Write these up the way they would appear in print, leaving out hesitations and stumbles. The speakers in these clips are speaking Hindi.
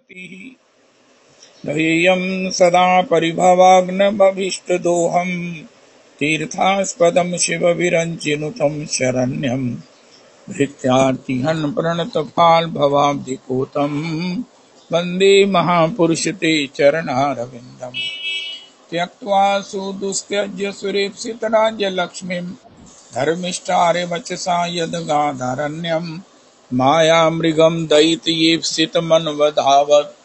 गतिः ध्येयं सदा परिभवाग्नमभीष्टदोहम् तीर्थास्पदं शिवविरञ्चिनुतं शरण्यं भृत्यार्तिहन् प्रणतपाल्भवाब्धिपूतं वन्दे महापुरुषते चरणारविन्दम् त्यक्त्वा सुदुस्त्यज्य सुरेप्सितराज्यलक्ष्मीं धर्मिष्ठारेवचसा यद्गाधारण्यम् मायामृगं दयितयेप्सितमन्वधावत्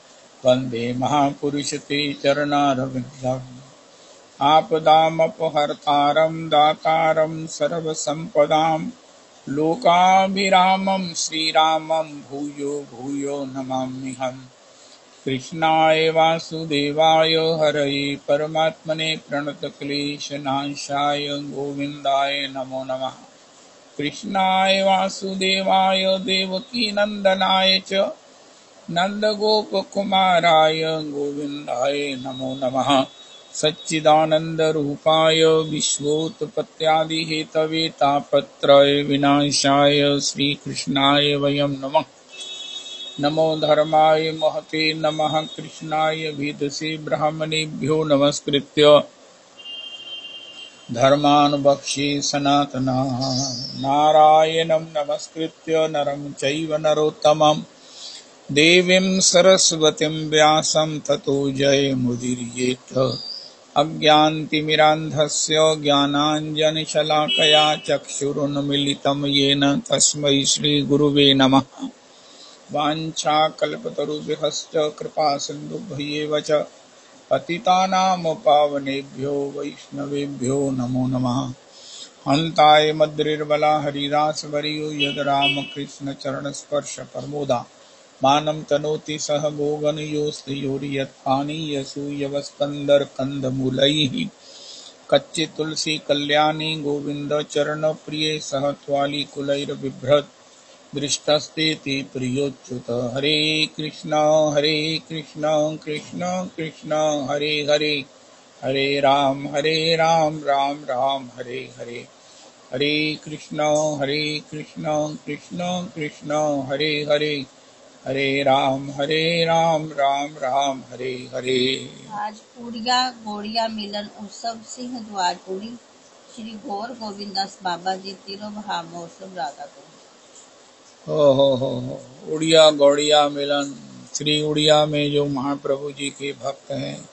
वन्दे महापुरुषते चरणारविन्दम् आपदामपहर्तारं दातारं सर्वसम्पदां लोकाभिरामं श्रीरामं भूयो भूयो नमाम्यहम् कृष्णाय वासुदेवाय हरये परमात्मने प्रणतक्लेशनाशाय गोविन्दाय नमो नमः। कृष्णाय वासुदेवाय देवकीनन्दनाय च नन्दगोपकुमाराय गोविन्दाय नमो नमः। सच्चिदानन्दरूपाय विश्वोत्पत्त्यादिहेतवे तापत्रय विनाशाय श्रीकृष्णाय वयं नमः। नमो धर्माय महते नमः। कृष्णाय वेदसे ब्राह्मणेभ्यो नमस्कृत्य धर्मानुबक्षे सनातनः नारायणं नमस्कृत्य नरं चैव नरोत्तमं देवीं सरस्वतीं व्यासं ततो जयमुदीरयेत्। अज्ञानतिमिरान्धस्य ज्ञानाञ्जनशलाकया चक्षुरुन्मीलितं येन तस्मै श्रीगुरुवे नमः। वाञ्छाकल्पतरुभ्यश्च कृपासिन्धुभ्येव च पतितानां पावनेभ्यो वैष्णवेभ्यो नमो नमः। हन्ताय मद्रिर्बला हरिरासवरियो यद् रामकृष्णचरणस्पर्शप्रमोदा मानं तनोति सह भोगनयोस्त्रियोर्यत्पानीयसूयवस्कन्दर्कन्दमूलैः कच्चित् तुलसी कल्याणी गोविन्द चरणप्रिये सह त्वालिकुलैर्बिभ्रत् दृष्टस्तेति प्रियोच्युत। हरे कृष्ण कृष्ण कृष्ण हरे हरे हरे राम राम राम हरे हरे। हरे कृष्ण कृष्ण कृष्ण हरे हरे हरे राम राम राम हरे हरे। आज पूड़िया गौड़िया मिलन उत्सव सिंह द्वारपुरी श्री गौर गोविंदास बाबा जी तिरुभाव महोत्सव राधा को हो उड़िया गौड़िया मिलन। श्री उड़िया में जो महाप्रभु जी के भक्त हैं,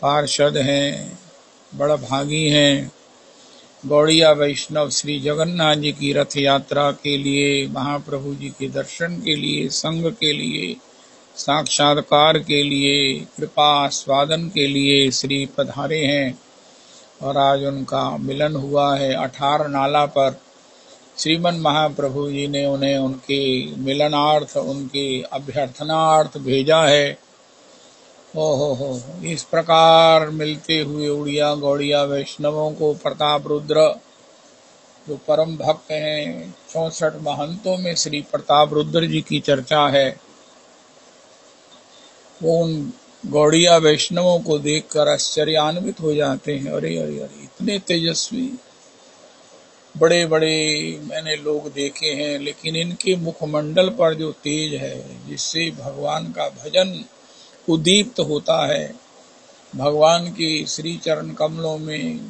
पार्षद हैं, बड़ा भागी हैं, गौड़िया वैष्णव श्री जगन्नाथ जी की रथ यात्रा के लिए, महाप्रभु जी के दर्शन के लिए, संग के लिए, साक्षात्कार के लिए, कृपा स्वादन के लिए श्री पधारे हैं और आज उनका मिलन हुआ है। 18 नाला पर श्रीमन महाप्रभु जी ने उन्हें उनके मिलनार्थ, उनके अभ्यर्थनार्थ भेजा है। हो इस प्रकार मिलते हुए उड़िया गौड़िया वैष्णवों को प्रताप रुद्र जो परम भक्त हैं, 64 महंतों में श्री प्रताप रुद्र जी की चर्चा है। वो उन गौड़िया वैष्णवों को देखकर आश्चर्यान्वित हो जाते हैं। अरे अरे अरे, इतने तेजस्वी बड़े बड़े मैंने लोग देखे हैं, लेकिन इनके मुखमंडल पर जो तेज है, जिससे भगवान का भजन उद्दीप्त होता है, भगवान के श्री चरण कमलों में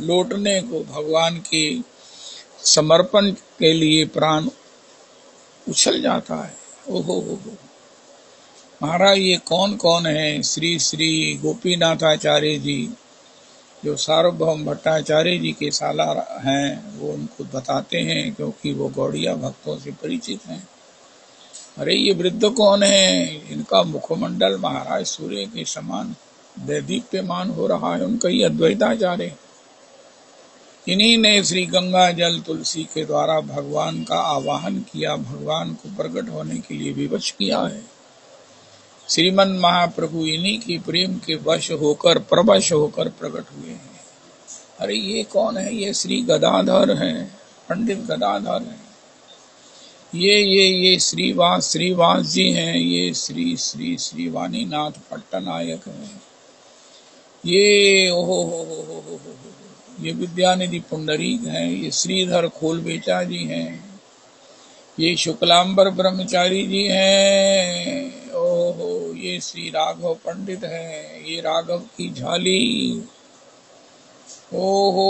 लौटने को, भगवान के समर्पण के लिए प्राण उछल जाता है। ओहो महाराज, ये कौन कौन है? श्री श्री गोपीनाथाचार्य जी जो सार्वभौम भट्टाचार्य जी के सालार हैं, वो उनको बताते हैं क्योंकि वो गौड़िया भक्तों से परिचित हैं। अरे ये वृद्ध कौन है? इनका मुखमंडल महाराज सूर्य के समान दैदीप्यमान हो रहा है। उनका ही अद्वैताचार्य। इन्हीं ने श्री गंगा जल तुलसी के द्वारा भगवान का आवाहन किया, भगवान को प्रकट होने के लिए विवश किया है। श्रीमन महाप्रभु इन्हीं की प्रेम के वश होकर, प्रवश होकर प्रकट हुए हैं। अरे ये कौन है? ये श्री गदाधर हैं, पंडित गदाधर हैं। ये श्रीवास जी हैं। ये श्री श्री श्री वाणीनाथ पट्टनायक हैं। ये ये विद्यानिधि पुंडरीक हैं। ये श्रीधर खोलबेचा जी हैं। ये शुक्लांबर ब्रह्मचारी जी हैं। ये श्री राघव पंडित है, ये राघव की झाली। ओ हो,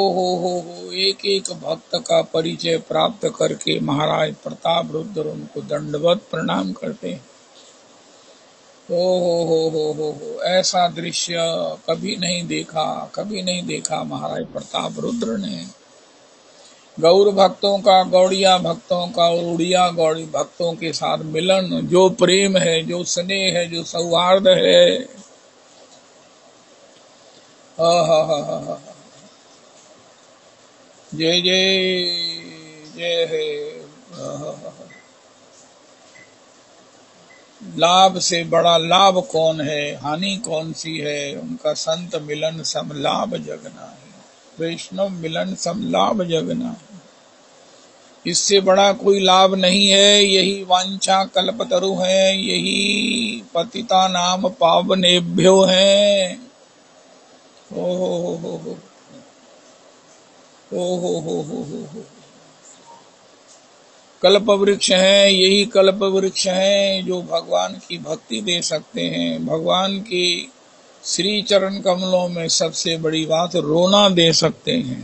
एक एक भक्त का परिचय प्राप्त करके महाराज प्रताप रुद्र उनको दंडवत प्रणाम करते हैं। ओ हो, ऐसा दृश्य कभी नहीं देखा महाराज प्रताप रुद्र ने। गौर भक्तों का, गौड़िया भक्तों का और उड़िया गौड़ी भक्तों के साथ मिलन, जो प्रेम है, जो स्नेह है, जो सौहार्द है, जय जय जय है। लाभ से बड़ा लाभ कौन है, हानि कौन सी है? उनका संत मिलन सम लाभ जगना है, वैष्णव मिलन सम लाभ जगना है। इससे बड़ा कोई लाभ नहीं है। यही वांछा कल्पतरु है, यही पतिता नाम पावनेभ्यो है। ओ हो, कल्प वृक्ष है, यही कल्प वृक्ष है जो भगवान की भक्ति दे सकते हैं। भगवान की श्री चरण कमलों में सबसे बड़ी बात रोना दे सकते हैं।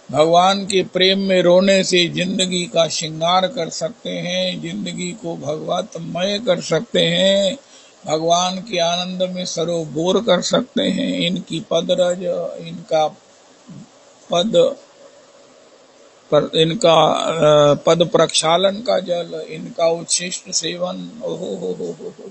भगवान के प्रेम में रोने से जिंदगी का श्रृंगार कर सकते हैं, जिंदगी को भगवतमय कर सकते हैं, भगवान के आनंद में सरोबोर कर सकते हैं। इनकी पदरज, इनका पद प्रक्षालन का जल, इनका उच्छिष्ट सेवन, हो।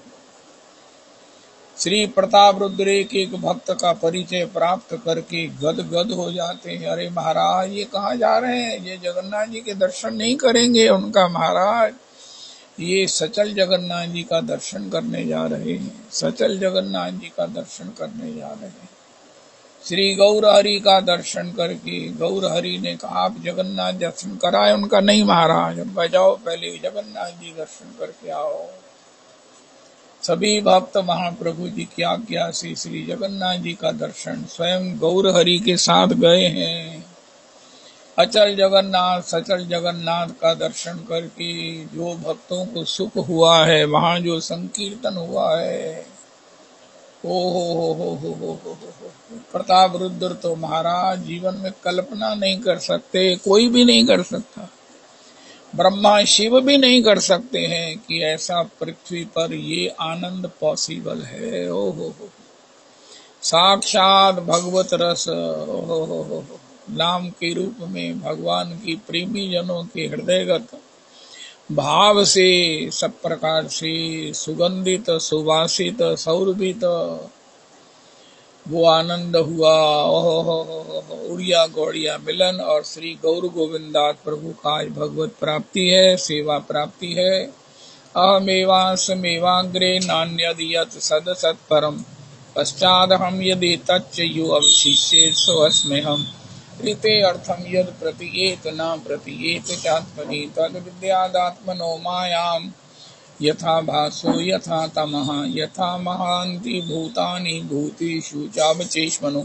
श्री प्रताप रुद्र एक भक्त का परिचय प्राप्त करके गदगद हो जाते हैं। अरे महाराज, ये कहाँ जा रहे हैं? ये जगन्नाथ जी के दर्शन नहीं करेंगे उनका? महाराज, ये सचल जगन्नाथ जी का दर्शन करने जा रहे हैं, सचल जगन्नाथ जी का दर्शन करने जा रहे हैं। श्री गौर हरि का दर्शन करके गौर हरि ने कहा आप जगन्नाथ दर्शन कराए? उनका नहीं महाराज, उनका जाओ पहले जगन्नाथ जी दर्शन करके आओ। सभी भक्त महाप्रभु जी की आज्ञा से श्री जगन्नाथ जी का दर्शन स्वयं गौर हरि के साथ गए हैं। अचल जगन्नाथ, सचल जगन्नाथ का दर्शन करके जो भक्तों को सुख हुआ है, वहां जो संकीर्तन हुआ है, हो। प्रताप रुद्र तो महाराज जीवन में कल्पना नहीं कर सकते, कोई भी नहीं कर सकता, ब्रह्मा शिव भी नहीं कर सकते हैं कि ऐसा पृथ्वी पर ये आनंद पॉसिबल है। हो साक्षात भगवत रस, हो नाम के रूप में भगवान की प्रेमी जनों के हृदयगत भाव से सब प्रकार से सुगंधित, सुवासित, सौरभित वो आनंद हुआ। उड़िया गौड़िया मिलन और श्री गौर गोविंदास प्रभु का आज भगवत प्राप्ति है, सेवा प्राप्ति है। अहमेवास्मेवाग्रे नान्यद यत् सद सत्परम पश्चादहम यदि तच्च यो अवशिष्ये सोऽस्म्यहम् ऋते अर्थम यद प्रतीयेत न प्रतीयेत चात्मनि तद विद्यादात्मनो मायाम यथा भासो यथा तमः यथा महान्ति भूतानि भूतेषु चावचेष्मनु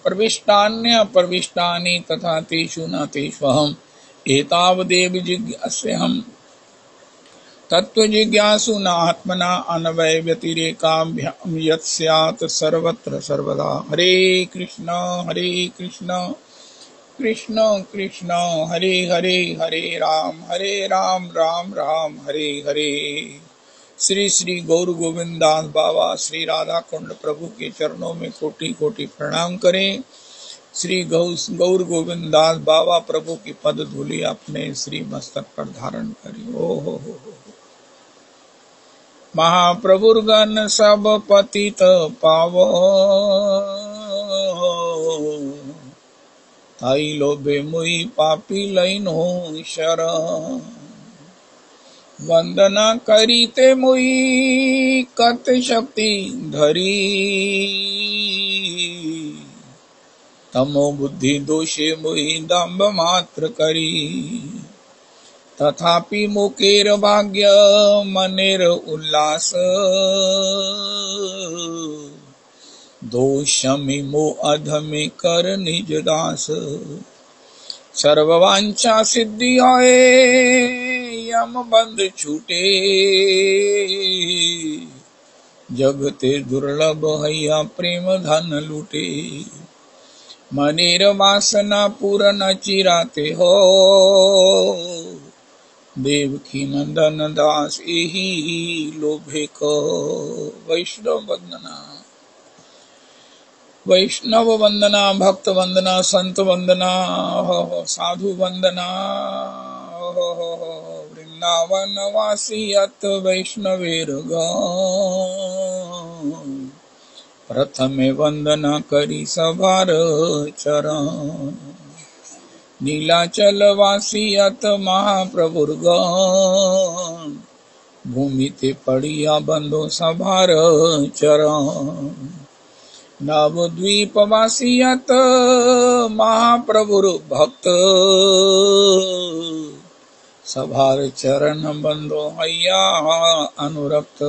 प्रविष्टान्य प्रविष्टानि तथा तेषु न तेष्वहम् एतावदेव जिज्ञास्यहम् तत्त्वजिज्ञासु न आत्मना अन्वय व्यतिरेकाभ्याम यत् स्यात् सर्वत्र सर्वदा। हरे कृष्ण कृष्ण कृष्ण हरे हरे, हरे राम राम राम हरे हरे। श्री श्री गौर गोविंदास बाबा श्री राधा कुंड प्रभु के चरणों में कोटि कोटि प्रणाम करें। श्री गौर गोविंदास बाबा प्रभु की पद धूलि अपने श्री मस्तक पर धारण करें। ओ हो महाप्रभुर्गण सब पतित पावो ताई लोभे मुई पापी लैनो शरण वंदना करीते मुई कत शक्ति धरी तमो बुद्धि दोषे मुई दंभ मात्र करी तथापि मुकेर भाग्य मनेर उल्लास दोषमि मो अधमे कर निज दास सर्ववांछा सिद्धि होए यम बंध छूटे जगते दुर्लभ हैया प्रेम धन लूटे। मनेर वासना पूरन चिराते हो, देवकी नंदन दास एही लोभे को। वैष्णव वंदना, वैष्णव वंदना, भक्त वंदना, संत वंदना, साधु वंदना। वृंदावन वासी अत वैष्णवेर गण, प्रथमे वंदना करी सभार चरण। नीलाचल वासी अत महाप्रभुर गण, भूमि ते पड़िया बंधो सभार चरण। नवद्वीप वासी अत महाप्रभुर भक्त, सभार चरण बंधो हैया अनुरक्त।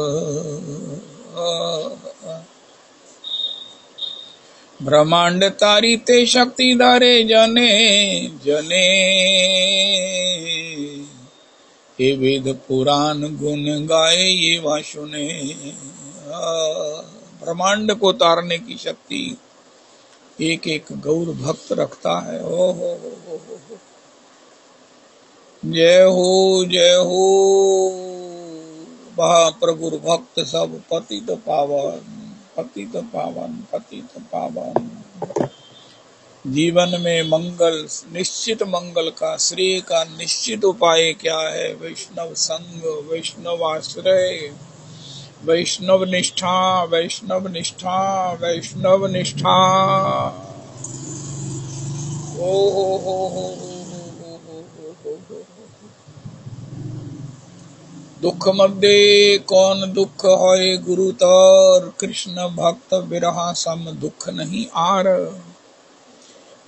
ब्रह्मांड तारी ते शक्ति धारे जने जने, हे वेद पुराण गुण गाए ये वा सुने। ब्रह्मांड को तारने की शक्ति एक एक गौर भक्त रखता है। ओ हो। जय हो जय हो, महाप्रभु भक्त सब पतित पावन, पतित पावन, पतित पावन। जीवन में मंगल, निश्चित मंगल का, श्रेय का निश्चित उपाय क्या है? वैष्णव संग, वैष्णव आश्रय, वैष्णव निष्ठा, वैष्णव निष्ठा, वैष्णव निष्ठा। ओ हो। दुख मध्य कौन दुख होए गुरुतर, कृष्ण भक्त बिरहा सम दुख नहीं आर।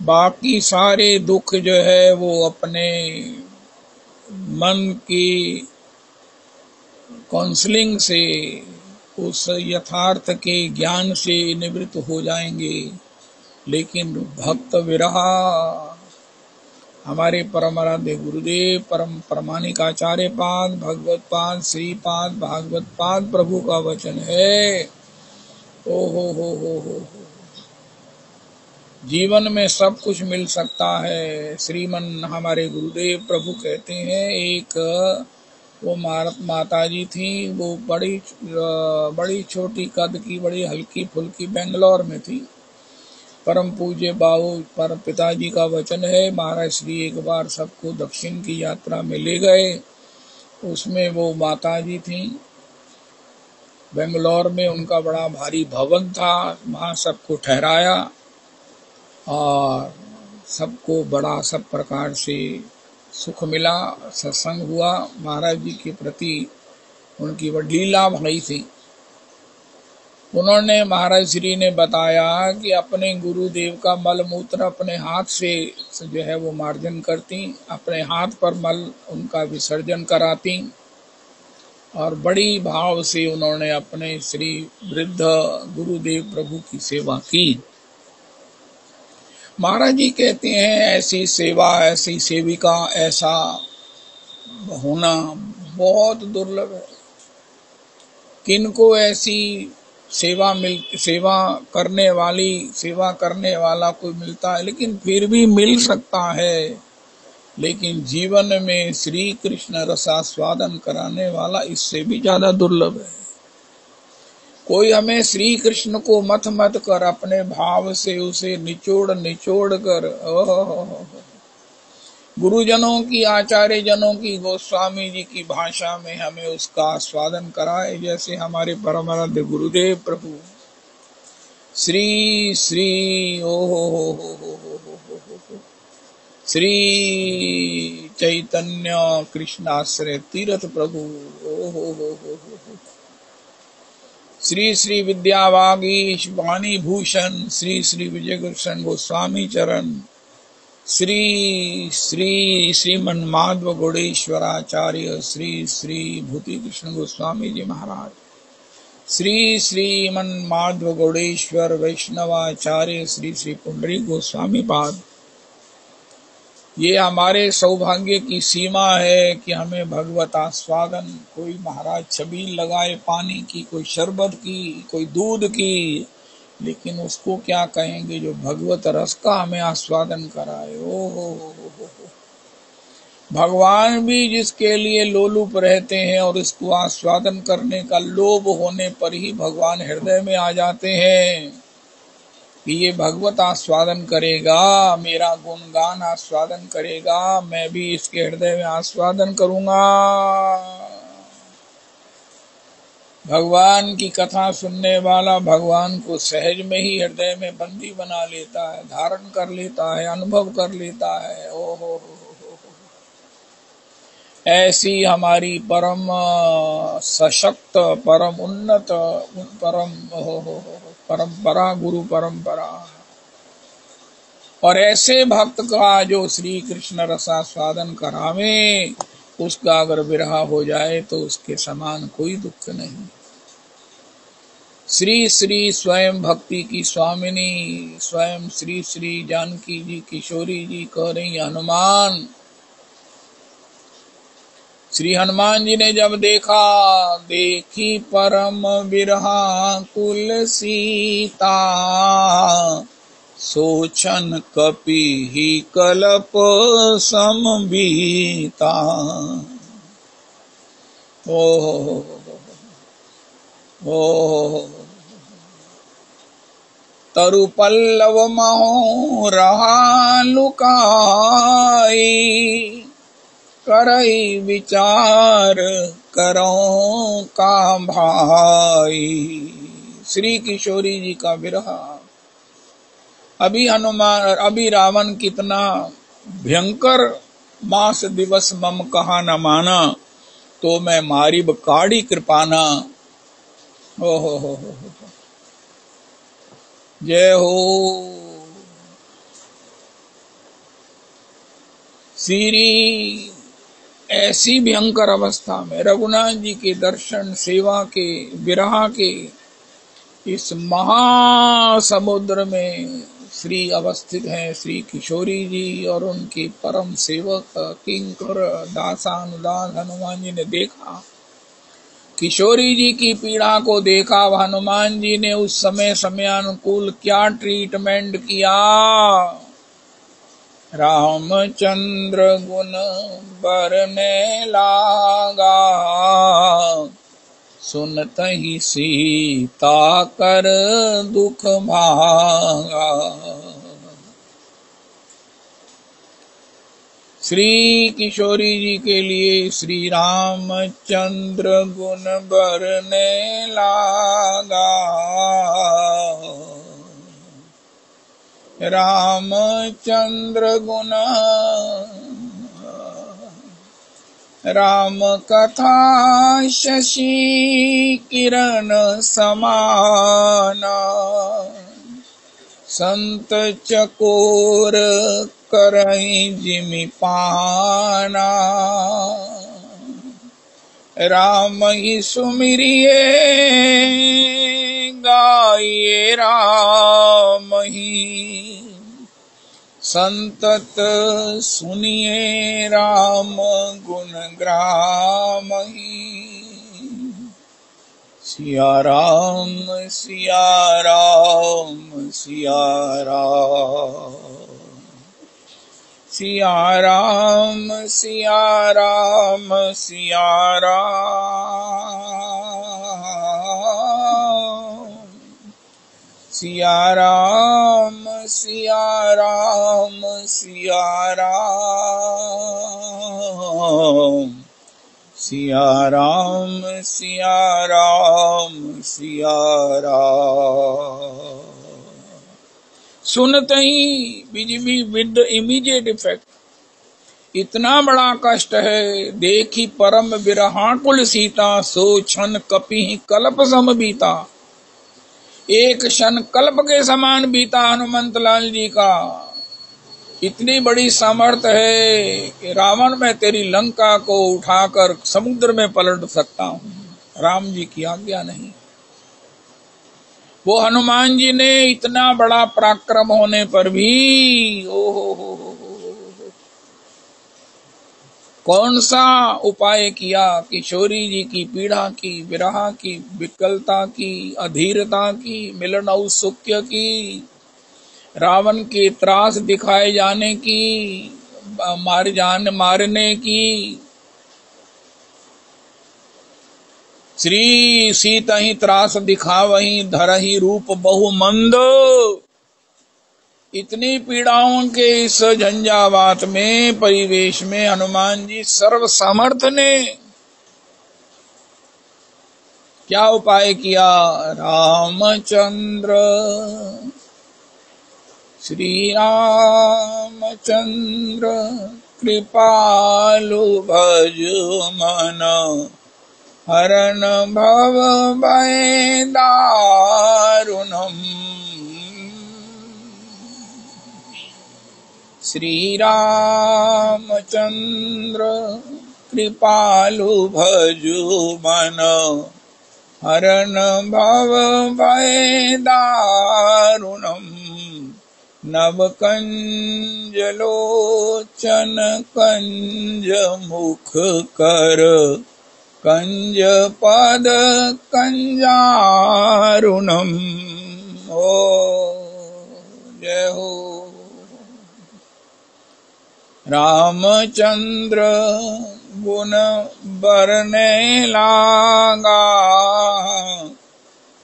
बाकी सारे दुख जो है वो अपने मन की काउंसलिंग से, उस यथार्थ के ज्ञान से निवृत्त हो जाएंगे। लेकिन भक्त विरहा, हमारे परम आराध्य गुरुदेव परम प्रमाणिक आचार्य पाद, भगवत पाद, श्रीपाद, भागवत पाद प्रभु का वचन है। ओ हो। जीवन में सब कुछ मिल सकता है। श्रीमन हमारे गुरुदेव प्रभु कहते हैं, एक वो माता जी थी, वो बड़ी छोटी कद की, बड़ी हल्की फुल्की, बेंगलोर में थी। परम पूज्य बाबू परम पिताजी का वचन है, महाराज श्री एक बार सबको दक्षिण की यात्रा में ले गए। उसमें वो माता जी थी। बेंगलोर में उनका बड़ा भारी भवन था, वहां सबको ठहराया और सबको बड़ा सब प्रकार से सुख मिला, सत्संग हुआ। महाराज जी के प्रति उनकी बड़ी लीला भई थी। उन्होंने, महाराज श्री ने बताया कि अपने गुरुदेव का मल मूत्र अपने हाथ से जो है वो मार्जन करती, अपने हाथ पर मल उनका विसर्जन कराती और बड़ी भाव से उन्होंने अपने श्री वृद्ध गुरुदेव प्रभु की सेवा की। महाराज जी कहते हैं, ऐसी सेवा, ऐसी सेविका, ऐसा होना बहुत दुर्लभ है। किनको ऐसी सेवा करने वाला कोई मिलता है, लेकिन फिर भी मिल सकता है। लेकिन जीवन में श्री कृष्ण रसास्वादन कराने वाला इससे भी ज्यादा दुर्लभ है। कोई हमें श्री कृष्ण को मत कर अपने भाव से उसे निचोड़ कर गुरुजनों की, आचार्य जनों की, गोस्वामी जी की भाषा में हमें उसका आस्वादन कराए। जैसे हमारे परम आराध्य गुरुदेव प्रभु श्री श्री श्री चैतन्य कृष्णाश्रय तीर्थ प्रभु श्री श्री विद्यावागीश वाणी भूषण श्री श्री विजय कृष्ण गोस्वामी चरण, श्री श्री श्रीमन माधव गौड़ेश्वराचार्य श्री श्री भूति कृष्ण गोस्वामी जी महाराज, श्री श्रीमन माधव गौड़ेश्वर वैष्णवाचार्य श्री श्री पुंडरी गोस्वामी पाद, ये हमारे सौभाग्य की सीमा है कि हमें भगवत आस्वादन, कोई महाराज छबील लगाए पानी की, कोई शरबत की, कोई दूध की, लेकिन उसको क्या कहेंगे जो भगवत रस का हमें आस्वादन कराए। ओ हो। भगवान भी जिसके लिए लोलुप रहते हैं और इसको आस्वादन करने का लोभ होने पर ही भगवान हृदय में आ जाते हैं कि ये भगवत आस्वादन करेगा, मेरा गुणगान आस्वादन करेगा, मैं भी इसके हृदय में आस्वादन करूंगा। भगवान की कथा सुनने वाला भगवान को सहज में ही हृदय में बंदी बना लेता है, धारण कर लेता है, अनुभव कर लेता है। ओहो, ऐसी हमारी परम सशक्त, परम उन्नत, परंपरा, गुरु परंपरा। और ऐसे भक्त का जो श्री कृष्ण रसास्वादन करावे, उसका अगर विरह हो जाए तो उसके समान कोई दुख नहीं। श्री श्री स्वयं भक्ति की स्वामिनी, स्वयं श्री श्री जानकी जी किशोरी जी कह रही, हनुमान, श्री हनुमान जी ने जब देखी परम विरहा कुल सीता, सोचन कपि ही कल्प समबीता। ओ तरु पल्लव महो रहा लुकाई, करई विचार करो का भाई। श्री किशोरी जी का विरह। अभी रावण कितना भयंकर मास दिवस मम कहा न माना, तो मैं मारिब काड़ी कृपाना। हो जय हो। श्री ऐसी भयंकर अवस्था में रघुनाथ जी के दर्शन, सेवा के, विरह के इस महासमुद्र में श्री अवस्थित हैं श्री किशोरी जी और उनके परम सेवक किंकर दासानुदास। हनुमान जी ने देखा, किशोरी जी की पीड़ा को देखा। हनुमान जी ने उस समय समयानुकूल क्या ट्रीटमेंट किया। रामचंद्र गुण बरने लागा, सुनत ही सीता कर दुख भागा। श्री किशोरी जी के लिए श्री रामचंद्र गुण बरने लागा, रामचंद्र गुण राम कथा शशि किरण समाना, संत चकोर करई जिमि पाना। राम ही सुमिरिए गाइए, राम ही संतत सुनिए, राम गुण ग्राम ही। सिया राम सिया राम सिया राम, सिया राम सिया राम सिया राम, सिया राम सिया राम सिया राम, सिया राम सिया राम सिया राम। सुनते ही बिजली विद इमीडिएट इफेक्ट। इतना बड़ा कष्ट है। देखी परम विरहाकुल सीता, सो क्षण कपि कल्प सम बीता। एक क्षण कल्प के समान बीता हनुमंत लाल जी का। इतनी बड़ी सामर्थ है कि रावण में तेरी लंका को उठाकर समुद्र में पलट सकता हूँ, राम जी की आज्ञा नहीं। वो हनुमान जी ने इतना बड़ा पराक्रम होने पर भी कौन सा उपाय किया? किशोरी जी की पीड़ा की, विरह की, विकलता की, अधीरता की, मिलन औत्सुक्य की, रावण के त्रास दिखाए जाने की, मारने की। श्री सीता ही त्रास दिखावही, धरहि रूप बहु मंद। इतनी पीड़ाओं के इस झंझावात में, परिवेश में हनुमान जी सर्व समर्थ ने क्या उपाय किया? रामचंद्र, श्री रामचंद्र कृपालु भज मन, हरन भव भय दारुणम्। श्री रामचंद्र कृपालु भज मन, हरन भव भय दारुणम्। नव कंज लोचन कंज मुख कर, कंज पद कंजारुणम्। ओ जय हो। रामचंद्र गुण बरने लागा,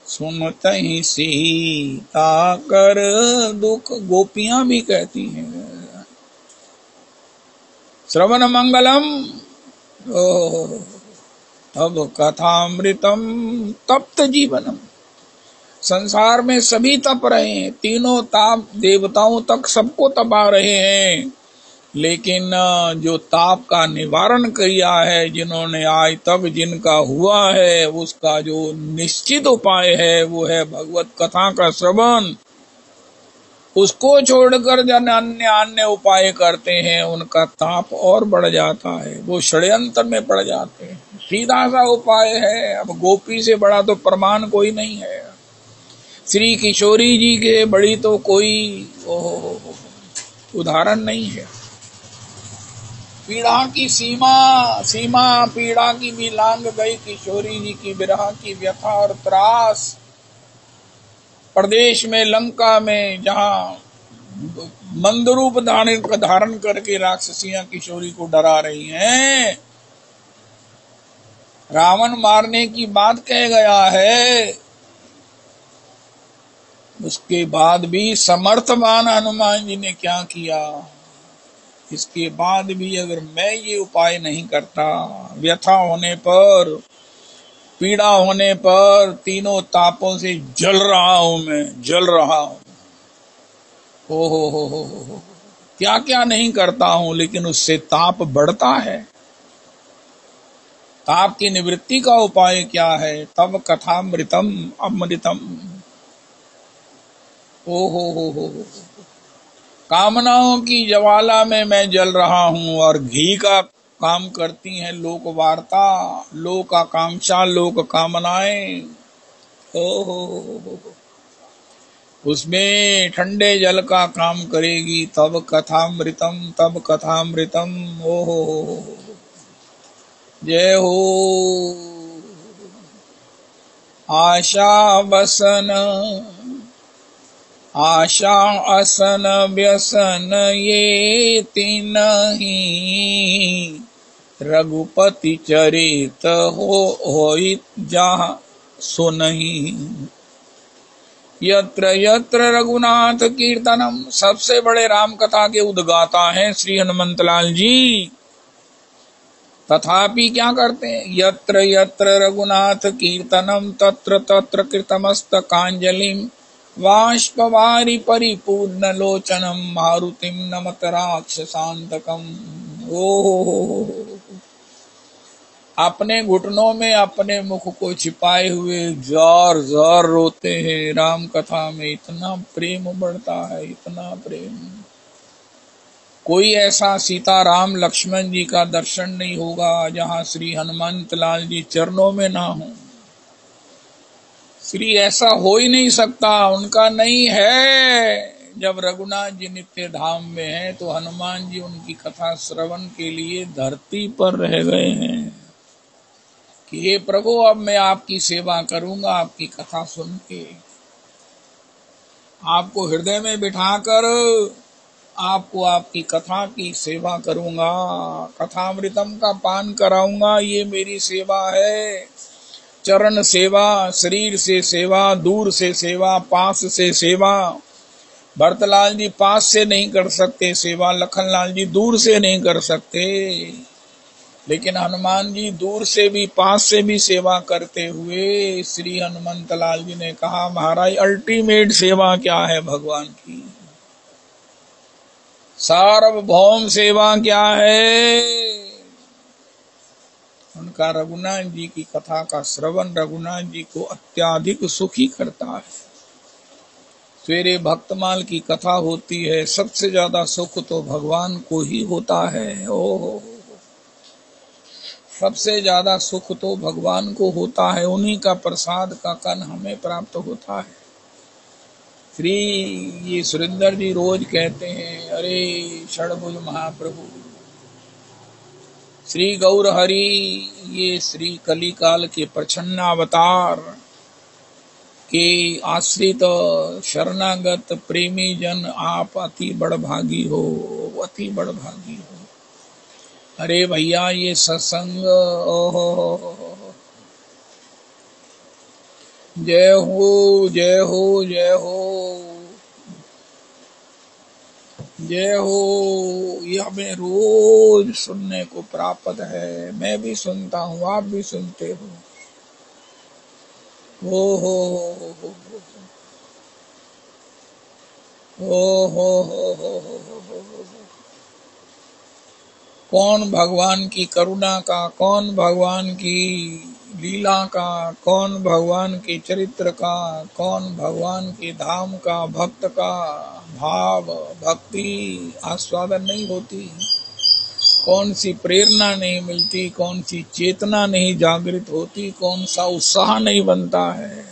सुनतहि सीता कर दुख। गोपियां भी कहती हैं श्रवण मंगलम तब कथामृतम तप्त जीवनम। संसार में सभी तप रहे हैं, तीनों ताप देवताओं तक सबको तपा रहे हैं, लेकिन जो ताप का निवारण किया है, जिन्होंने आज तक जिनका हुआ है, उसका जो निश्चित उपाय है वो है भगवत कथा का श्रवण। उसको छोड़कर जन अन्य अन्य उपाय करते हैं, उनका ताप और बढ़ जाता है, वो षड्यंत्र में पड़ जाते हैं। सीधा सा उपाय है। अब गोपी से बड़ा तो प्रमाण कोई नहीं है। श्री किशोरी जी के बड़ी तो कोई उदाहरण नहीं है। पीड़ा की सीमा पीड़ा की भी लांग गई किशोरी जी की, विरह की व्यथा और त्रास। प्रदेश में, लंका में, जहां मंदरूप धारण करके राक्षसियां किशोरी को डरा रही हैं, रावण मारने की बात कह गया है, उसके बाद भी समर्थवान हनुमान जी ने क्या किया? इसके बाद भी अगर मैं ये उपाय नहीं करता, व्यथा होने पर, पीड़ा होने पर, तीनों तापों से जल रहा हूं, मैं जल रहा हूं, हो क्या क्या नहीं करता हूं, लेकिन उससे ताप बढ़ता है। ताप की निवृत्ति का उपाय क्या है? तब कथामृतम अमृतम। हो कामनाओं की ज्वाला में मैं जल रहा हूं, और घी का काम करती हैं लोक वार्ता, लोक आकांक्षा, लोक कामनाएं। हो उसमें ठंडे जल का काम करेगी। तब कथामृतम, तब कथामृतम। ओहो जय हो। आशा असन व्यसन ये तीनहि, रघुपति चरित होइत जहाँ सुनहि। यत्र यत्र रघुनाथ कीर्तनम। सबसे बड़े राम कथा के उद्गाता हैं श्री हनुमंतलाल जी। तथापि क्या करते हैं? यत्र यत्र रघुनाथ कीर्तनम तत्र तत्र कृतमस्तकांजलिम, बाष्पवारि परिपूर्ण लोचनम, मारुतिम नमत राक्षसांतकम। ओ अपने घुटनों में अपने मुख को छिपाए हुए जार जार रोते हैं। राम कथा में इतना प्रेम बढ़ता है, इतना प्रेम। कोई ऐसा सीता राम लक्ष्मण जी का दर्शन नहीं होगा जहां श्री हनुमंत लाल जी चरणों में ना हो। श्री ऐसा हो ही नहीं सकता, उनका नहीं है। जब रघुनाथ जी नित्य धाम में हैं तो हनुमान जी उनकी कथा श्रवण के लिए धरती पर रह गए हैं कि हे प्रभु, अब मैं आपकी सेवा करूंगा, आपकी कथा सुन के आपको हृदय में बिठाकर आपको आपकी कथा की सेवा करूंगा, कथामृतम का पान कराऊंगा। ये मेरी सेवा है। चरण सेवा, शरीर से सेवा, दूर से सेवा, पास से सेवा। भरतलाल जी पास से नहीं कर सकते सेवा, लखनलाल जी दूर से नहीं कर सकते, लेकिन हनुमान जी दूर से भी पास से भी सेवा करते हुए श्री हनुमंत लाल जी ने कहा, महाराज अल्टीमेट सेवा क्या है भगवान की, सार्वभौम सेवा क्या है। उनका रघुनाथ जी की कथा का श्रवण रघुनाथ जी को अत्याधिक सुखी करता है। सवेरे भक्तमाल की कथा होती है, सबसे ज्यादा सुख तो भगवान को ही होता है। ओहो, सबसे ज्यादा सुख तो भगवान को होता है, उन्हीं का प्रसाद का कण हमें प्राप्त होता है। श्री ये सुरेंद्र जी रोज कहते हैं, अरे षड़भुज महाप्रभु श्री गौर हरि, ये श्री कलिकाल के प्रच्छन्नावतार के आश्रित शरणागत प्रेमी जन आप अति बड़भागी हो, अति बड़भागी हो। अरे भैया ये सत्संग, ओहो, जय हो जय हो जय हो जय हो, ये हमें रोज सुनने को प्राप्त है। मैं भी सुनता हूँ, आप भी सुनते हो। ओ हो कौन भगवान की करुणा का, कौन भगवान की लीला का, कौन भगवान के चरित्र का, कौन भगवान के धाम का, भक्त का भाव भक्ति आस्वादन नहीं होती, कौन सी प्रेरणा नहीं मिलती, कौन सी चेतना नहीं जागृत होती, कौन सा उत्साह नहीं बनता है।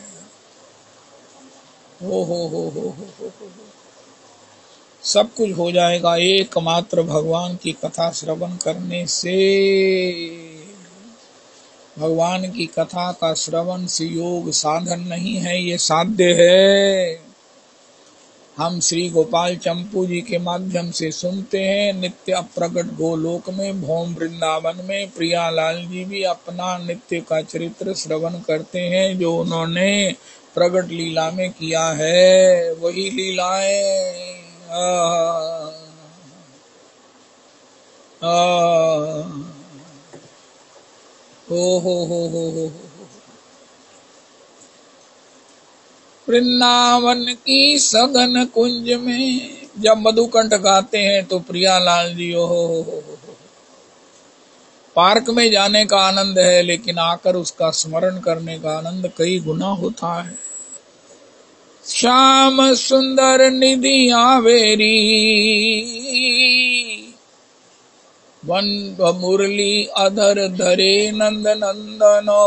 हो सब कुछ हो जाएगा एकमात्र भगवान की कथा श्रवण करने से। भगवान की कथा का श्रवण से योग साधन नहीं है, ये साध्य है। हम श्री गोपाल चंपू जी के माध्यम से सुनते हैं। नित्य अप्रगट गोलोक में भौम वृंदावन में प्रियालाल जी भी अपना नित्य का चरित्र श्रवण करते हैं, जो उन्होंने प्रगट लीला में किया है, वही लीलाएं हो। वृंदावन की सघन कुंज में जब मधुकंठ गाते हैं तो प्रियालाल जी हो पार्क में जाने का आनंद है, लेकिन आकर उसका स्मरण करने का आनंद कई गुना होता है। श्याम सुंदर निधि आवेरी वन मुरली अधर धरे नंद नंदनो,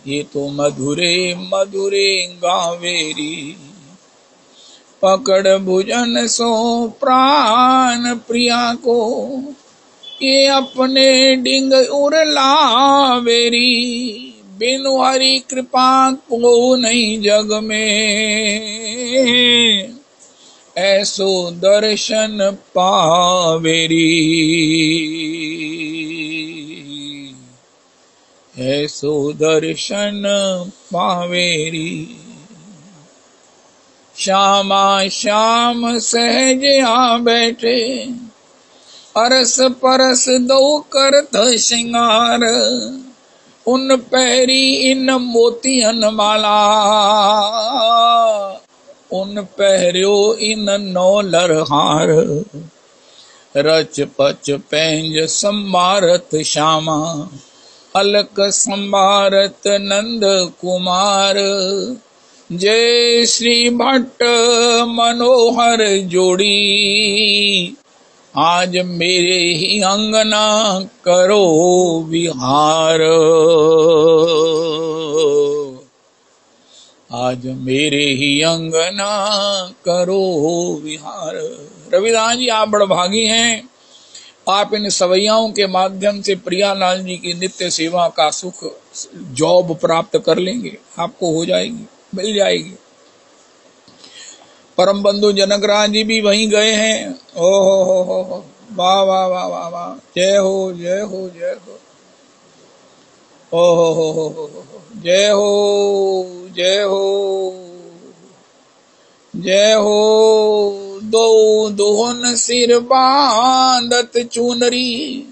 ये तो मधुरे मधुरे गावेरी, पकड़ भुजन सो प्राण प्रिया को, ये अपने डिंग उरलावेरी, बिनु हरि कृपा को नहीं जग में, ऐसो दर्शन पावेरी, ऐसो दर्शन पावेरी। श्यामा श्याम सहज आ बैठे, अरस परस दो करत श्रृंगार, उन पैरी इन मोतियन माला, उन पहरियो इन नौलर हार, रच पच पेंज संभारत श्यामा, अलक संभारत नंद कुमार, जय श्री भट्ट मनोहर जोड़ी, आज मेरे ही अंगना करो विहार, आज मेरे ही अंगना करो विहार। रविदास जी आप बड़भागी हैं, आप इन सवैयाओं के माध्यम से प्रियालाल जी की नित्य सेवा का सुख जॉब प्राप्त कर लेंगे, आपको हो जाएगी, मिल जाएगी। परम बंधु जनकराज जी भी वहीं गए हैं। हो वाह वाह वाह वाह वाह, जय हो जय हो जय हो। हो जय हो जय हो जय हो। दो दोहन सिर बांधत चुनरी,